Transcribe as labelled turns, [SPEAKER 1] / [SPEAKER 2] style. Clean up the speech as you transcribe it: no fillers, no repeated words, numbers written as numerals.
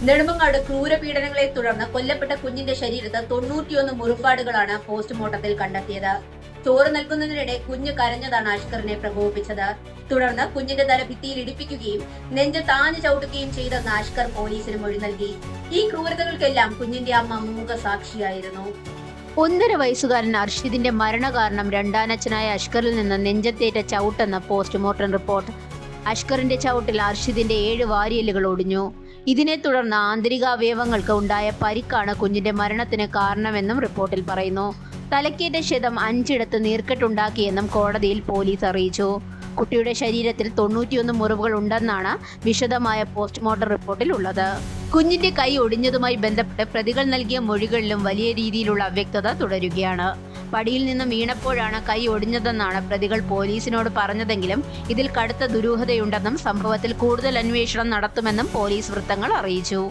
[SPEAKER 1] നെടുമങ്ങാട് ക്രൂരപീഡനങ്ങളെ തുടർന്ന് കൊല്ലപ്പെട്ട കുഞ്ഞിന്റെ ശരീരത്ത് 91 മുറിപ്പാടുകളാണ് പോസ്റ്റ്മോർട്ടത്തിൽ കണ്ടെത്തിയത്. ചോറ് നൽകുന്നതിനിടെ കുഞ്ഞ് കരഞ്ഞതാണ് അഷ്കറിനെ പ്രകോപിപ്പിച്ചത്. തുടർന്ന് കുഞ്ഞിന്റെ തല ഭിത്തിയിൽ ഇടിപ്പിക്കുകയും നെഞ്ച് താഞ്ഞു ചവിട്ടുകയും ചെയ്തെന്ന് അഷ്കർ പോലീസിന് മൊഴി നൽകി. ഈ ക്രൂരതകൾക്കെല്ലാം കുഞ്ഞിന്റെ അമ്മ മൂകസാക്ഷിയായിരുന്നു.
[SPEAKER 2] 1.5 വയസ്സുകാരൻ അർഷിദിന്റെ മരണകാരണം രണ്ടാനച്ഛനായ അഷ്കറിൽ നിന്ന് നെഞ്ചത്തേറ്റ ചവിട്ടെന്ന് പോസ്റ്റ്മോർട്ടം റിപ്പോർട്ട്. അഷ്കറിന്റെ ചവിട്ടിൽ അർഷിദിന്റെ 7 വാരിയെല്ലുകൾ ഒടിഞ്ഞു. ഇതിനെ തുടർന്ന് ആന്തരികാവയവങ്ങൾക്ക് ഉണ്ടായ പരിക്കാണ് കുഞ്ഞിന്റെ മരണത്തിന് കാരണമെന്നും റിപ്പോർട്ടിൽ പറയുന്നു. തലക്കേറ്റ ക്ഷതം 5 ഇടത്ത് നീർക്കെട്ടുണ്ടാക്കിയെന്നും കോടതിയിൽ പോലീസ് അറിയിച്ചു. കുട്ടിയുടെ ശരീരത്തിൽ 91 മുറിവുകൾ ഉണ്ടെന്നാണ് വിശദമായ പോസ്റ്റ്മോർട്ടം റിപ്പോർട്ടിൽ ഉള്ളത്. കുഞ്ഞിന്റെ കൈ ഒടിഞ്ഞതുമായി ബന്ധപ്പെട്ട് പ്രതികൾ നൽകിയ മൊഴികളിലും വലിയ രീതിയിലുള്ള അവ്യക്തത തുടരുകയാണ്. പടിയിൽ നിന്ന് വീണപ്പോഴാണ് കൈ ഒടിഞ്ഞതെന്നാണ് പ്രതികൾ പോലീസിനോട് പറഞ്ഞതെങ്കിലും ഇതിൽ കടുത്ത ദുരൂഹതയുണ്ടെന്നും സംഭവത്തിൽ കൂടുതൽ അന്വേഷണം നടത്തുമെന്നും പോലീസ് വൃത്തങ്ങൾ അറിയിച്ചു.